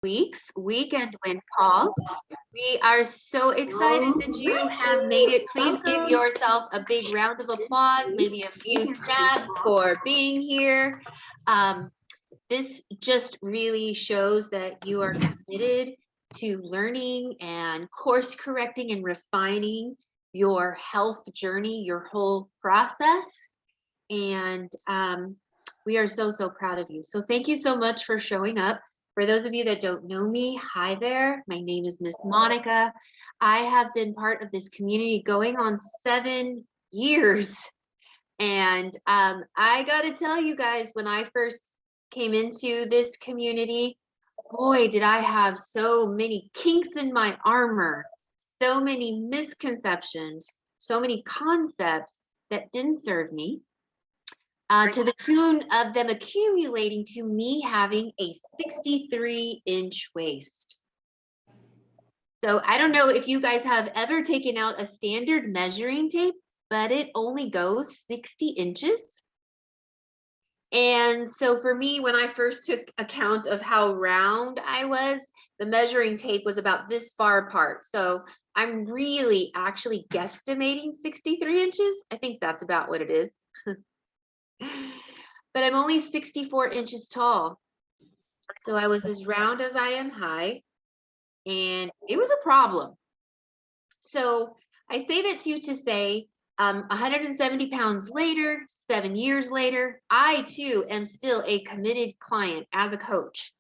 week's Weekend Win Call. We are so excited that you have made it. Please give yourself a big round of applause, maybe a few snaps for being here. This just really shows that you are committed to learning and course correcting and refining your health journey, your whole process. And we are so, so proud of you. So thank you so much for showing up. For those of you that don't know me, hi there. My name is Miss Monica. I have been part of this community going on 7 years. And I got to tell you guys, when I first came into this community, boy, did I have so many kinks in my armor, so many misconceptions, so many concepts that didn't serve me, to the tune of them accumulating to me having a 63-inch waist. So I don't know if you guys have ever taken out a standard measuring tape, but it only goes 60 inches. And so for me, when I first took account of how round I was, the measuring tape was about this far apart. So I'm really actually guesstimating 63 inches. I think that's about what it is. But I'm only 64 inches tall. So I was as round as I am high, and it was a problem. So I say that to you to say, 170 pounds later, 7 years later, I too am still a committed client as a coach.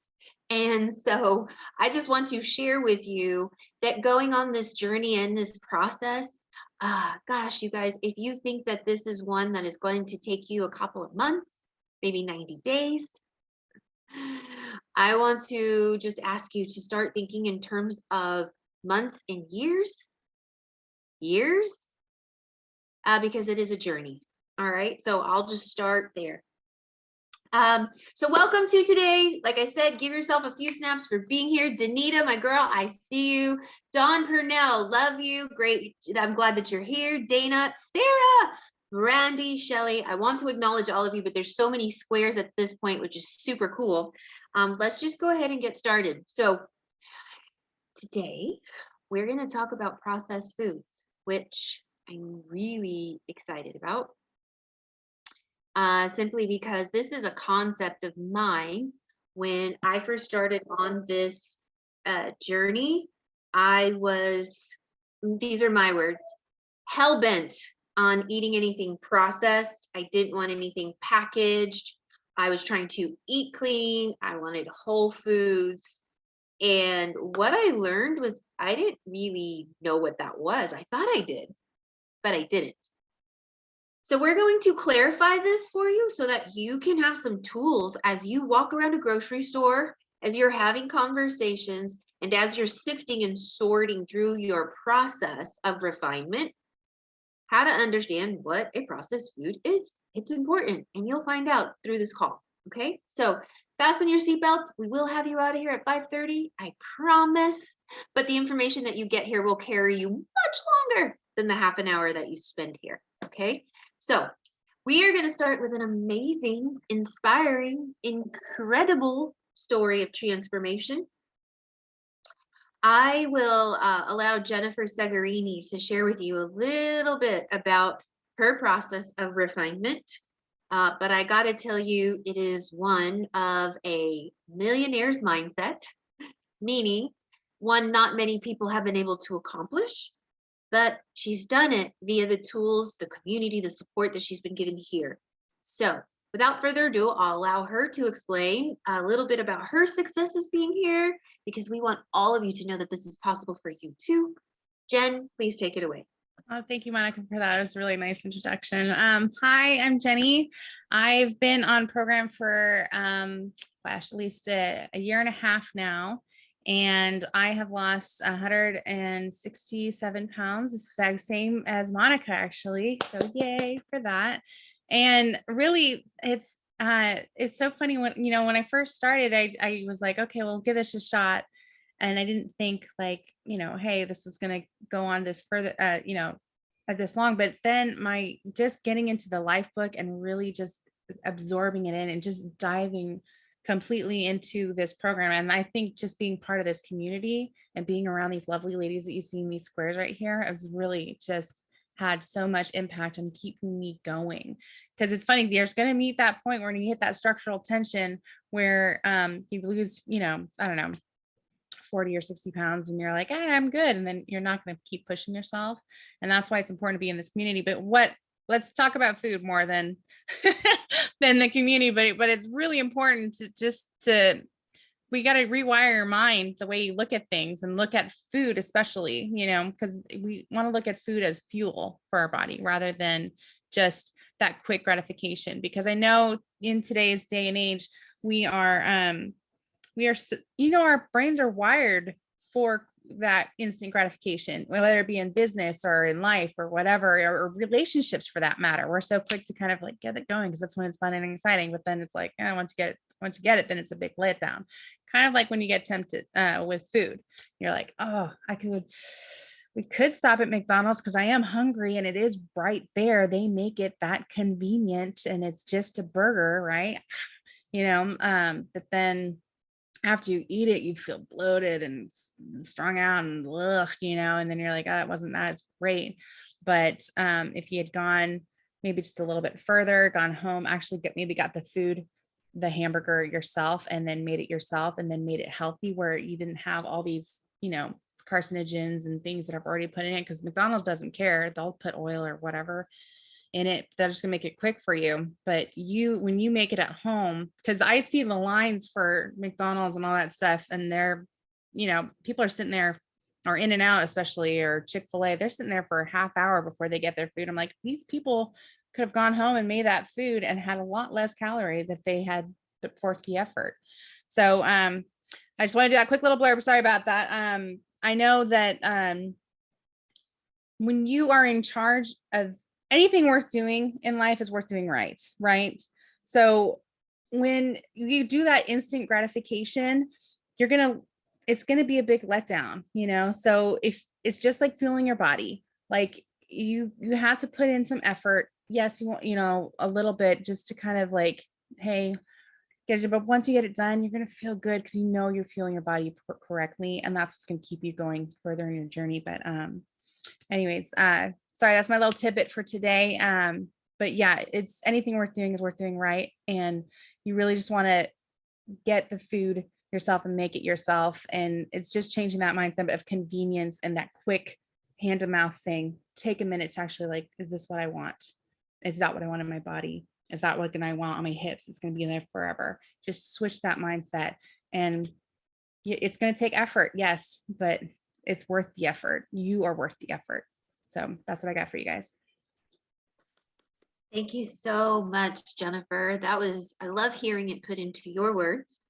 And so I just want to share with you that going on this journey and this process, gosh, you guys, if you think that this is one that is going to take you a couple of months, maybe 90 days, I want to just ask you to start thinking in terms of months and years, because it is a journey. All right, so I'll just start there. So welcome to today. Like I said, give yourself a few snaps for being here. Danita, my girl, I see you. Dawn Purnell, love you. Great. I'm glad that you're here. Dana, Sarah, Brandy, Shelly. I want to acknowledge all of you, but there's so many squares at this point, which is super cool. Let's just go ahead and get started. So today we're going to talk about processed foods, which I'm really excited about. Simply because this is a concept of mine. When I first started on this journey, I was, these are my words, hell-bent on eating anything processed. I didn't want anything packaged. I was trying to eat clean. I wanted whole foods. And what I learned was I didn't really know what that was. I thought I did, but I didn't. So we're going to clarify this for you so that you can have some tools as you walk around a grocery store, as you're having conversations, and as you're sifting and sorting through your process of refinement, how to understand what a processed food is. It's important, and you'll find out through this call, okay? So fasten your seatbelts. We will have you out of here at 5:30, I promise, but the information that you get here will carry you much longer than the half an hour that you spend here, okay? So we are going to start with an amazing, inspiring, incredible story of transformation. I will allow Jennifer Segarini to share with you a little bit about her process of refinement. But I got to tell you, it is one of a millionaire's mindset, meaning one not many people have been able to accomplish. But she's done it via the tools, the community, the support that she's been given here. So without further ado, I'll allow her to explain a little bit about her successes being here, because we want all of you to know that this is possible for you too. Jen, please take it away. Oh, thank you, Monica, for that. It was a really nice introduction. Hi, I'm Jenny. I've been on program for, at least a year and a half now. And I have lost 167 pounds. It's the same as Monica, actually. So yay for that. And really, it's so funny when, when I first started, I was like, okay, we'll give this a shot. And I didn't think like, hey, this was going to go on this further, this long. But then just getting into the life book and really just absorbing it in and just diving completely into this program. And I think just being part of this community and being around these lovely ladies that you see in these squares right here has really just had so much impact on keeping me going. Because it's funny, there's going to meet that point where you hit that structural tension where you lose, I don't know, 40 or 60 pounds and you're like, I'm good. And then you're not going to keep pushing yourself. And that's why it's important to be in this community. But let's talk about food more than than the community, but it's really important to we got to rewire your mind the way you look at things and look at food, especially, because we want to look at food as fuel for our body rather than just that quick gratification. Because I know in today's day and age, we are, our brains are wired for that instant gratification, whether it be in business or in life or whatever, or relationships for that matter. We're so quick to kind of like get it going because that's when it's fun and exciting. But then it's like, once you get it, then it's a big letdown. Kind of like when you get tempted with food. You're like, oh, we could stop at McDonald's because I am hungry and it is right there. They make it that convenient and it's just a burger, right? But then after you eat it, you feel bloated and strung out and and then you're like, that wasn't that, it's great. But if you had gone maybe just a little bit further, gone home, actually maybe got the hamburger yourself and then made it yourself and then made it healthy where you didn't have all these, carcinogens and things that I've already put in it, because McDonald's doesn't care. They'll put oil or whatever in it. They're just gonna make it quick for you. But when you make it at home, because I see the lines for McDonald's and all that stuff, and they're, people are sitting there, or In-N-Out especially, or Chick-fil-A, they're sitting there for a half hour before they get their food. I'm like, these people could have gone home and made that food and had a lot less calories if they had put forth the effort. So I just want to do that quick little blurb. Sorry about that. I know that when you are in charge of anything worth doing in life is worth doing right. So when you do that instant gratification, it's going to be a big letdown, so if it's just like fueling your body, like you have to put in some effort. Yes, you want, a little bit just to kind of like, hey, get it. But once you get it done, you're going to feel good because you're fueling your body correctly. And that's what's going to keep you going further in your journey. But anyways, sorry, that's my little tidbit for today. But yeah, it's anything worth doing is worth doing right. And you really just want to get the food yourself and make it yourself. And it's just changing that mindset of convenience and that quick hand to mouth thing. Take a minute to actually like, is this what I want? Is that what I want in my body? Is that what I want on my hips? It's going to be in there forever. Just switch that mindset. And it's going to take effort. Yes, but it's worth the effort. You are worth the effort. So that's what I got for you guys. Thank you so much, Jennifer. I love hearing it put into your words.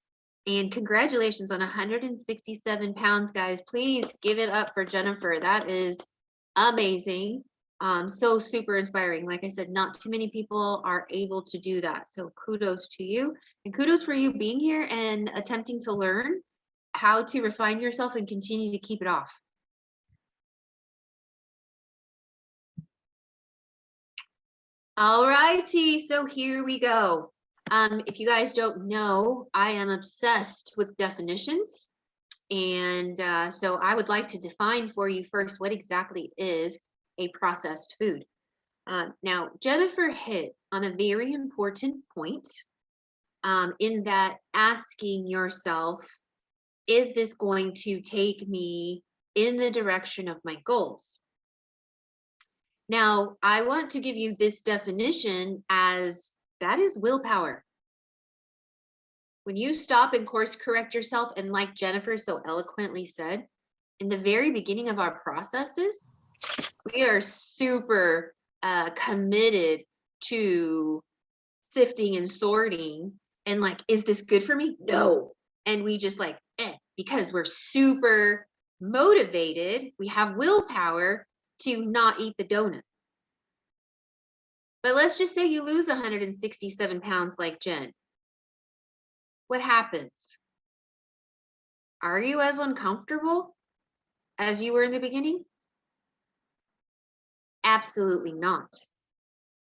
And congratulations on 167 pounds, guys. Please give it up for Jennifer. That is amazing. So super inspiring. Like I said, not too many people are able to do that. So kudos to you, and kudos for you being here and attempting to learn how to refine yourself and continue to keep it off. All righty, so here we go. If you guys don't know, I am obsessed with definitions. And so I would like to define for you first what exactly is a processed food. Now, Jennifer hit on a very important point in that asking yourself, is this going to take me in the direction of my goals? Now, I want to give you this definition as that is willpower. When you stop and course correct yourself, and like Jennifer so eloquently said, in the very beginning of our processes, we are super committed to sifting and sorting and like, is this good for me? No. And we just like, because we're super motivated, we have willpower to not eat the donut. But let's just say you lose 167 pounds like Jen. What happens? Are you as uncomfortable as you were in the beginning? Absolutely not.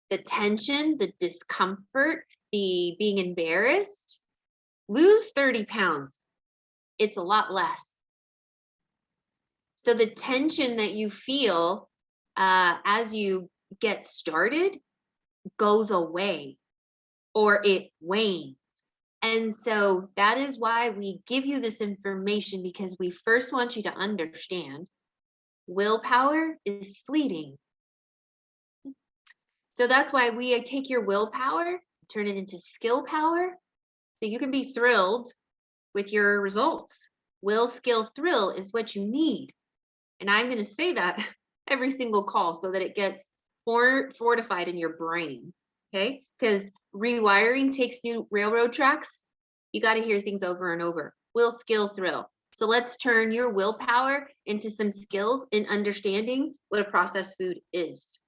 The tension, the discomfort, the being embarrassed, lose 30 pounds. It's a lot less. So the tension that you feel as you get started goes away, or it wanes. And so that is why we give you this information, because we first want you to understand willpower is fleeting. So that's why we take your willpower, turn it into skill power, so you can be thrilled with your results. Will, skill, thrill is what you need. And I'm going to say that every single call so that it gets fortified in your brain. Okay? Because rewiring takes new railroad tracks. You got to hear things over and over. Will, skill, thrill. So let's turn your willpower into some skills in understanding what a processed food is.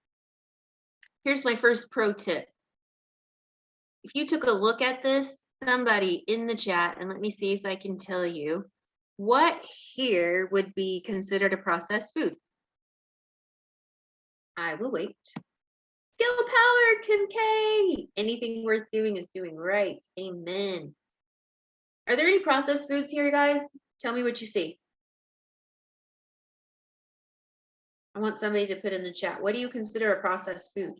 Here's my first pro tip. If you took a look at this, somebody in the chat, and let me see if I can tell you what here would be considered a processed food. I will wait. Skill power, Kim K. Anything worth doing is doing right. Amen. Are there any processed foods here, guys? Tell me what you see. I want somebody to put in the chat. What do you consider a processed food?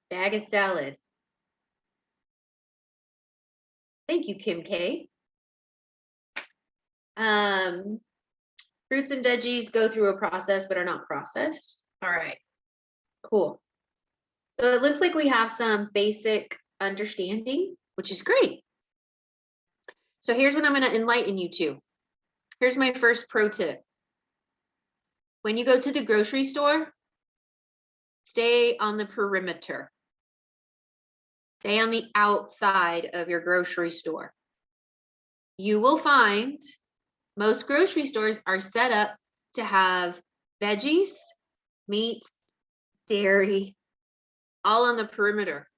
Bag of salad. Thank you, Kim K. Fruits and veggies go through a process but are not processed. All right, cool. So it looks like we have some basic understanding, which is great. So here's what I'm going to enlighten you to. Here's my first pro tip. When you go to the grocery store, stay on the perimeter. Stay on the outside of your grocery store. You will find most grocery stores are set up to have veggies, meats, dairy, all on the perimeter.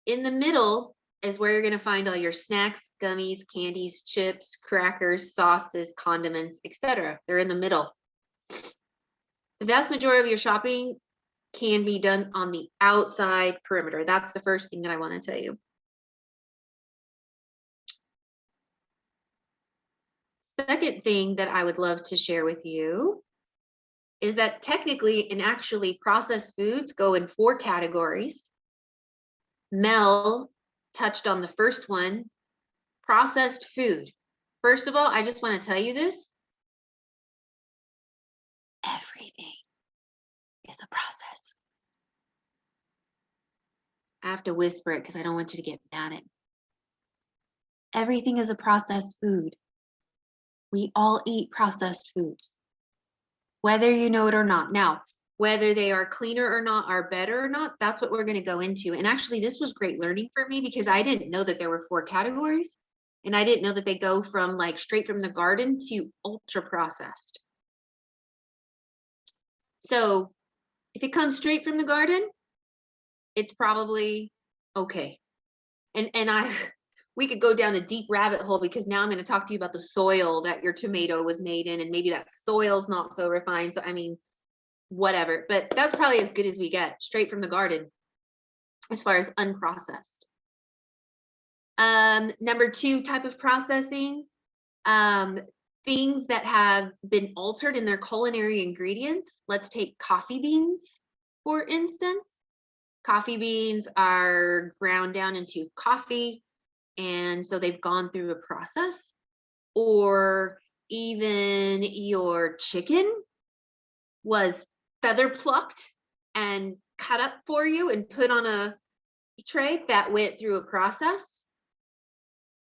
In the middle is where you're going to find all your snacks, gummies, candies, chips, crackers, sauces, condiments, etc. They're in the middle. The vast majority of your shopping can be done on the outside perimeter. That's the first thing that I want to tell you. Second thing that I would love to share with you is that technically and actually processed foods go in 4 categories. Mel touched on the first one, processed food. First of all, I just want to tell you this. Everything is a process. I have to whisper it because I don't want you to get mad at me. Everything is a processed food. We all eat processed foods, whether you know it or not. Now, whether they are cleaner or not, are better or not, that's what we're going to go into. And actually, this was great learning for me because I didn't know that there were 4 categories. And I didn't know that they go from like straight from the garden to ultra processed. So if it comes straight from the garden, it's probably okay. And we could go down a deep rabbit hole because now I'm going to talk to you about the soil that your tomato was made in, and maybe that soil's not so refined. So I mean, whatever, but that's probably as good as we get straight from the garden as far as unprocessed. Number 2 type of processing, things that have been altered in their culinary ingredients. Let's take coffee beans, for instance. Coffee beans are ground down into coffee, and so they've gone through a process. Or even your chicken was feather plucked and cut up for you and put on a tray that went through a process.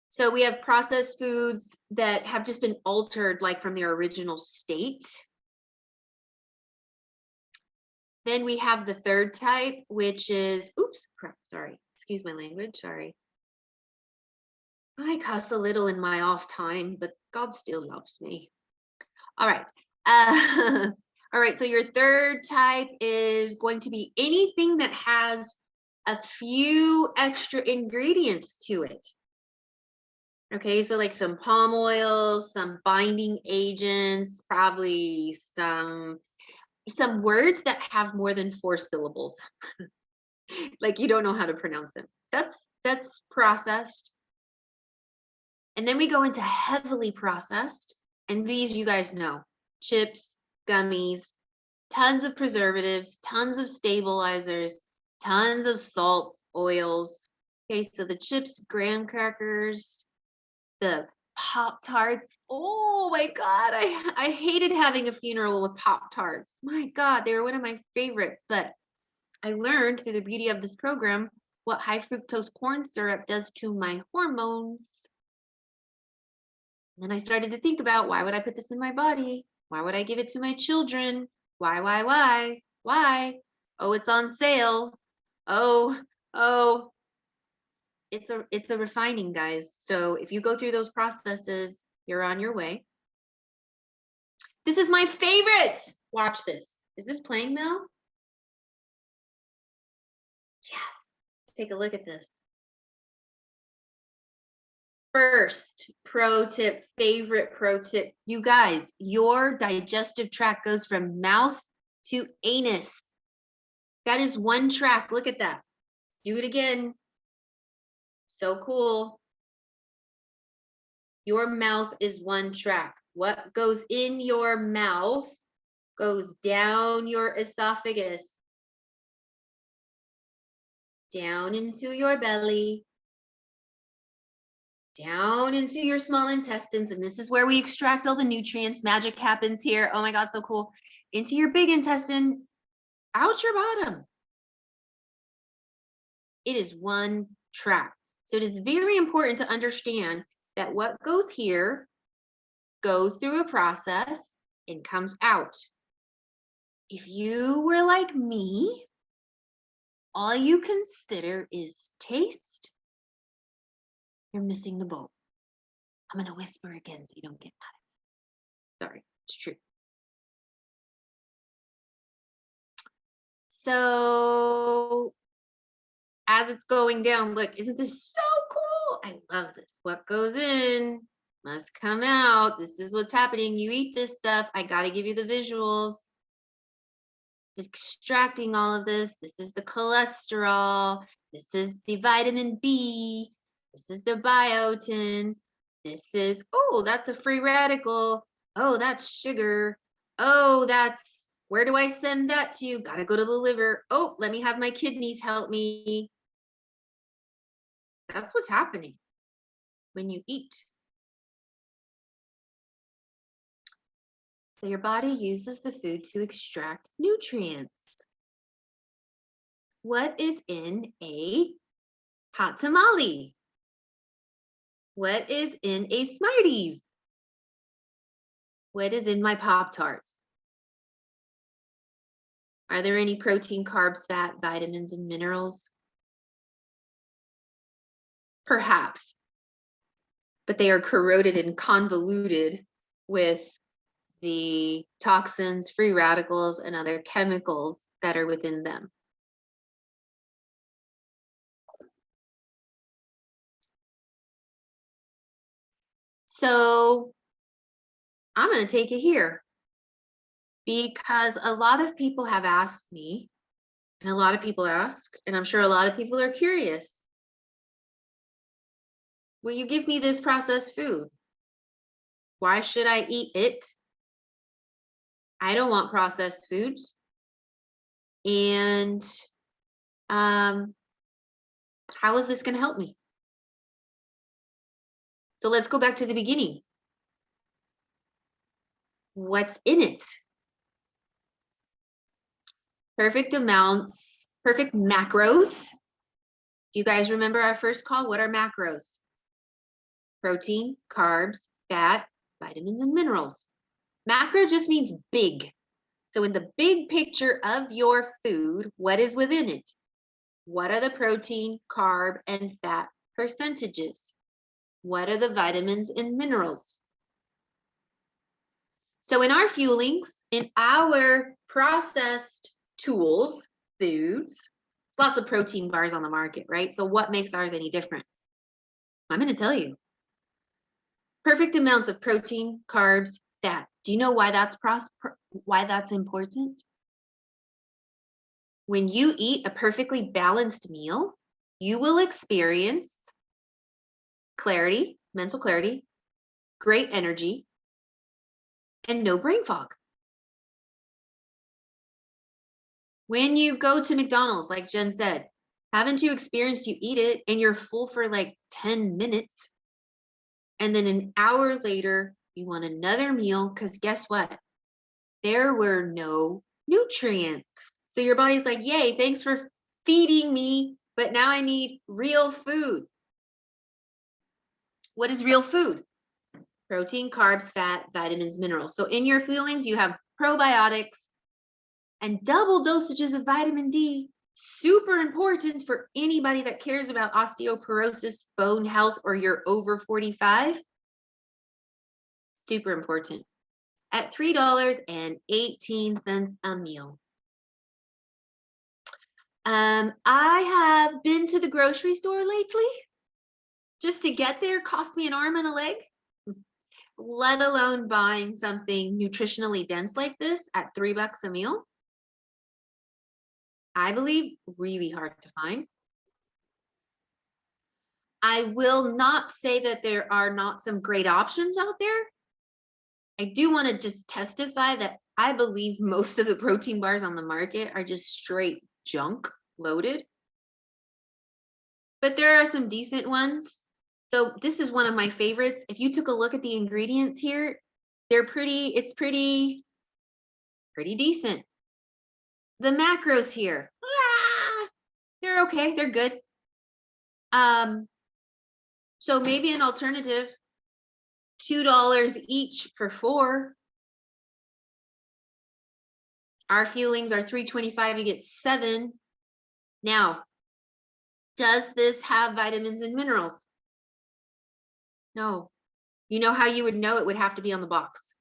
So we have processed foods that have just been altered like from their original state. Then we have the third type, which is, oops, crap, sorry, excuse my language, sorry. I cuss a little in my off time, but God still loves me. All right. All right, so your third type is going to be anything that has a few extra ingredients to it. Okay, so like some palm oil, some binding agents, probably some words that have more than 4 syllables. Like you don't know how to pronounce them. That's processed. And then we go into heavily processed, and these you guys know: chips, gummies, tons of preservatives, tons of stabilizers, tons of salts, oils. Okay, so the chips, graham crackers, the Pop Tarts. Oh my God, I hated having a funeral with Pop Tarts. My God, they were one of my favorites. But I learned through the beauty of this program what high fructose corn syrup does to my hormones. And then I started to think about, why would I put this in my body? Why would I give it to my children? Why? Oh, it's on sale. Oh, it's a refining, guys. So if you go through those processes, you're on your way. This is my favorite. Watch this. Is this playing, Mel? Yes. Let's take a look at this. First pro tip, favorite pro tip. You guys, your digestive tract goes from mouth to anus. That is one track. Look at that. Do it again. So cool. Your mouth is one track. What goes in your mouth goes down your esophagus, down into your belly, down into your small intestines. And this is where we extract all the nutrients. Magic happens here. Oh my God, so cool. Into your big intestine, out your bottom. It is one track. So it is very important to understand that what goes here goes through a process and comes out. If you were like me, all you consider is taste, you're missing the boat. I'm going to whisper again so you don't get mad at me. Sorry, it's true. So as it's going down, look, isn't this so cool? I love this. What goes in must come out. This is what's happening. You eat this stuff. I got to give you the visuals. It's extracting all of this. This is the cholesterol. This is the vitamin B. This is the biotin. This is, oh, that's a free radical. Oh, that's sugar. Oh, that's, where do I send that to? Gotta go to the liver. Oh, let me have my kidneys help me. That's what's happening when you eat. So your body uses the food to extract nutrients. What is in a hot tamale? What is in a Smarties? What is in my Pop-Tarts? Are there any protein, carbs, fat, vitamins, and minerals? Perhaps, but they are corroded and convoluted with the toxins, free radicals, and other chemicals that are within them. So I'm going to take it here because a lot of people have asked me, and a lot of people ask, and I'm sure a lot of people are curious. Will you give me this processed food? Why should I eat it? I don't want processed foods. And how is this going to help me? So let's go back to the beginning. What's in it? Perfect amounts, perfect macros. Do you guys remember our first call? What are macros? Protein, carbs, fat, vitamins, and minerals. Macro just means big. So in the big picture of your food, what is within it? What are the protein, carb, and fat percentages? What are the vitamins and minerals? So in our fuelings, in our processed tools, foods, lots of protein bars on the market, right? So what makes ours any different? I'm going to tell you. Perfect amounts of protein, carbs, fat. Do you know why that's important? When you eat a perfectly balanced meal, you will experience clarity, mental clarity, great energy, and no brain fog. When you go to McDonald's, like Jen said, haven't you experienced you eat it and you're full for like 10 minutes? And then an hour later, you want another meal because guess what? There were no nutrients. So your body's like, yay, thanks for feeding me, but now I need real food. What is real food? Protein, carbs, fat, vitamins, minerals. So in your fuelings, you have probiotics and double dosages of vitamin D. Super important for anybody that cares about osteoporosis, bone health, or you're over 45. Super important. At $3.18 a meal. I have been to the grocery store lately. Just to get there cost me an arm and a leg, let alone buying something nutritionally dense like this at $3 a meal. I believe really hard to find. I will not say that there are not some great options out there. I do want to just testify that I believe most of the protein bars on the market are just straight junk loaded. But there are some decent ones. So this is one of my favorites. If you took a look at the ingredients here, it's pretty decent. The macros here, they're okay, they're good. So maybe an alternative, $2 each for 4. Our fuelings are $3.25, you get 7. Now, does this have vitamins and minerals? No. You know how you would know? It would have to be on the box.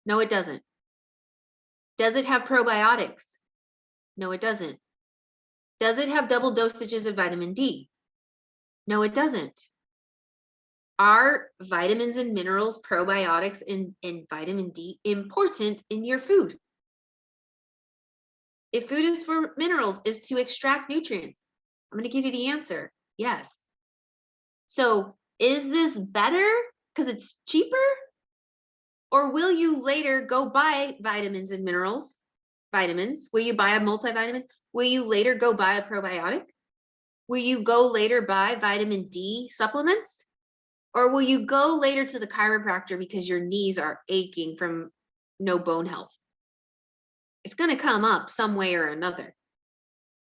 No, it doesn't. Does it have probiotics? No, it doesn't. Does it have double dosages of vitamin D? No, it doesn't. Are vitamins and minerals, probiotics, and vitamin D important in your food? If food is for minerals, is to extract nutrients, I'm going to give you the answer. Yes. So is this better because it's cheaper? Or will you later go buy vitamins and minerals? Vitamins. Will you buy a multivitamin? Will you later go buy a probiotic? Will you go later buy vitamin D supplements? Or will you go later to the chiropractor because your knees are aching from no bone health? It's going to come up some way or another.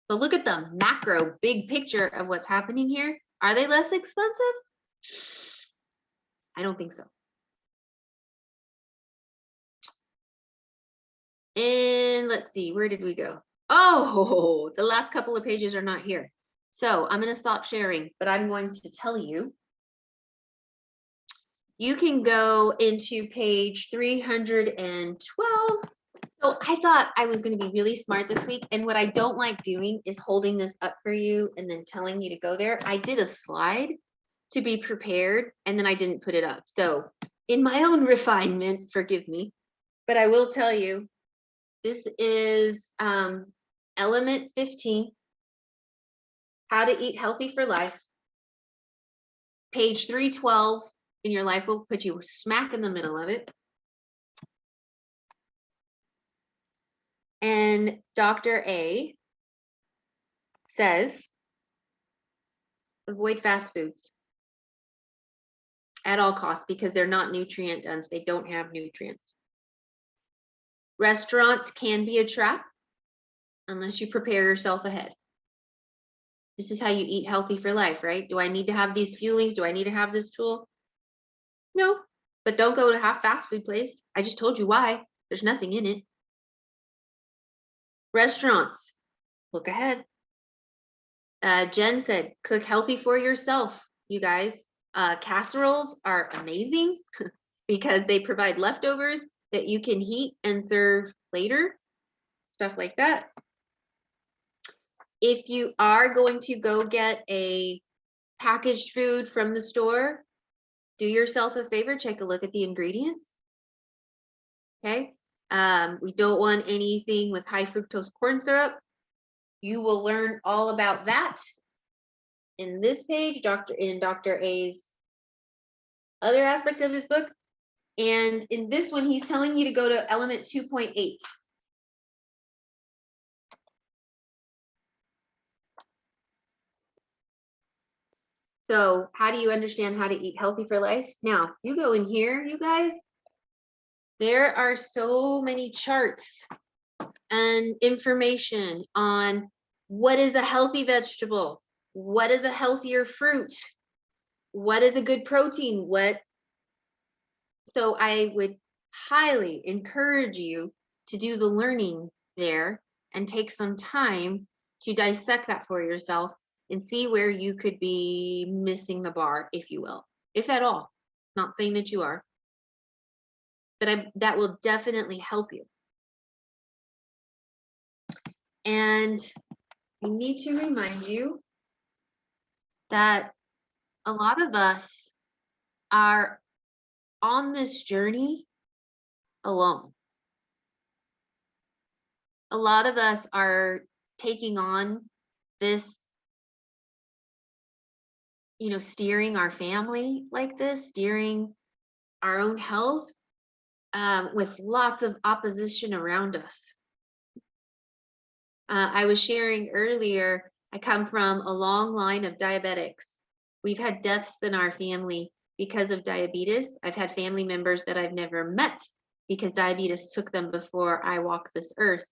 So look at the macro big picture of what's happening here. Are they less expensive? I don't think so. And let's see, where did we go? Oh, the last couple of pages are not here. So I'm going to stop sharing, but I'm going to tell you. You can go into page 312. So I thought I was going to be really smart this week. And what I don't like doing is holding this up for you and then telling you to go there. I did a slide to be prepared and then I didn't put it up. So in my own refinement, forgive me, but I will tell you, this is element 15, how to eat healthy for life. Page 312 in your life will put you smack in the middle of it. And Dr. A says, avoid fast foods at all costs because they're not nutrient dense. They don't have nutrients. Restaurants can be a trap unless you prepare yourself ahead. This is how you eat healthy for life, right? Do I need to have these fuelings? Do I need to have this tool? No, but don't go to half fast food place. I just told you why. There's nothing in it. Restaurants, look ahead. Jen said, cook healthy for yourself, you guys. Casseroles are amazing because they provide leftovers that you can heat and serve later, stuff like that. If you are going to go get a packaged food from the store, do yourself a favor, take a look at the ingredients. Okay. We don't want anything with high fructose corn syrup. You will learn all about that in this page, in Dr. A's other aspect of his book. And in this one, he's telling you to go to element 2.8. So how do you understand how to eat healthy for life? Now, you go in here, you guys, there are so many charts and information on what is a healthy vegetable, what is a healthier fruit, what is a good protein, so I would highly encourage you to do the learning there and take some time to dissect that for yourself and see where you could be missing the bar, if you will, if at all. Not saying that you are, but that will definitely help you. And I need to remind you that a lot of us are on this journey alone. A lot of us are taking on this, steering our family like this, steering our own health with lots of opposition around us. I was sharing earlier, I come from a long line of diabetics. We've had deaths in our family because of diabetes. I've had family members that I've never met because diabetes took them before I walked this earth.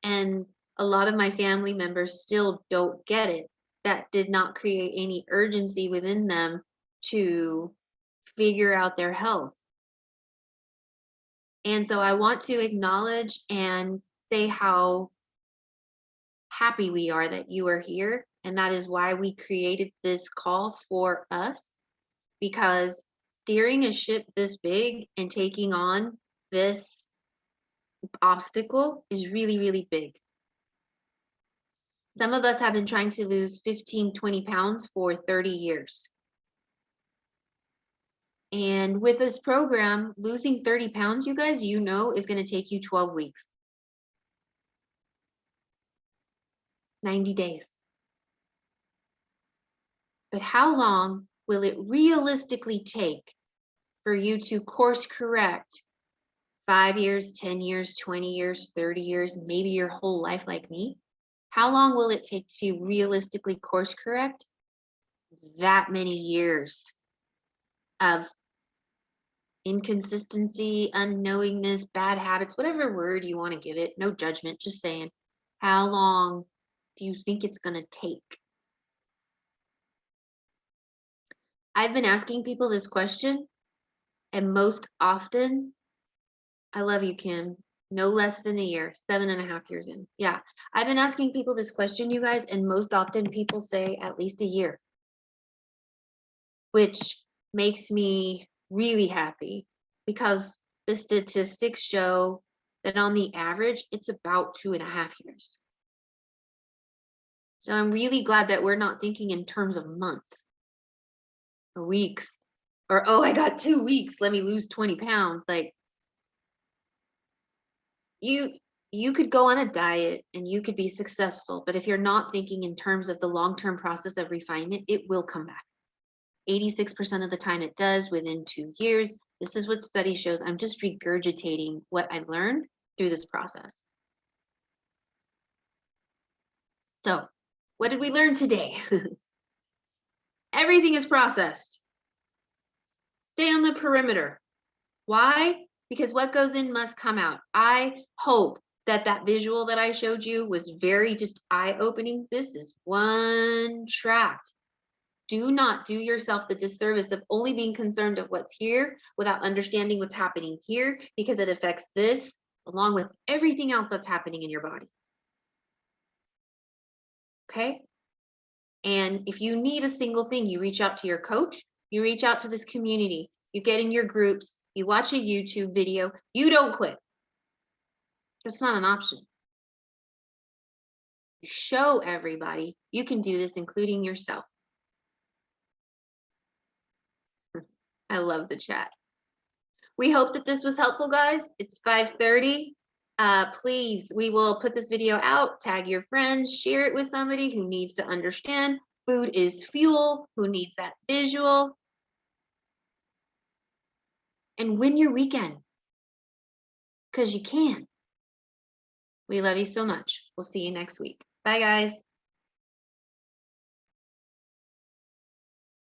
And a lot of my family members still don't get it. That did not create any urgency within them to figure out their health. And so I want to acknowledge and say how happy we are that you are here. And that is why we created this call for us, because steering a ship this big and taking on this obstacle is really, really big. Some of us have been trying to lose 15, 20 pounds for 30 years. And with this program, losing 30 pounds, you guys, is going to take you 12 weeks. 90 days. But how long will it realistically take for you to course correct 5 years, 10 years, 20 years, 30 years, maybe your whole life like me? How long will it take to realistically course correct? That many years of inconsistency, unknowingness, bad habits, whatever word you want to give it, no judgment, just saying, how long do you think it's going to take? I've been asking people this question, and most often, I love you, Kim, no less than a year, 7.5 years in. Yeah, I've been asking people this question, you guys, and most often people say at least a year, which makes me really happy because the statistics show that on the average, it's about 2.5 years. So I'm really glad that we're not thinking in terms of months or weeks or, oh, I got 2 weeks, let me lose 20 pounds. Like, you could go on a diet and you could be successful, but if you're not thinking in terms of the long-term process of refinement, it will come back. 86% of the time it does within 2 years. This is what study shows. I'm just regurgitating what I've learned through this process. So, what did we learn today? Everything is processed. Stay on the perimeter. Why? Because what goes in must come out. I hope that visual that I showed you was very just eye-opening. This is one tract. Do not do yourself the disservice of only being concerned of what's here without understanding what's happening here, because it affects this along with everything else that's happening in your body. Okay? And if you need a single thing, you reach out to your coach, you reach out to this community, you get in your groups, you watch a YouTube video, you don't quit. That's not an option. You show everybody you can do this, including yourself. I love the chat. We hope that this was helpful, guys. It's 5:30. Please, we will put this video out, tag your friends, share it with somebody who needs to understand food is fuel, who needs that visual. And win your weekend, because you can. We love you so much. We'll see you next week. Bye, guys.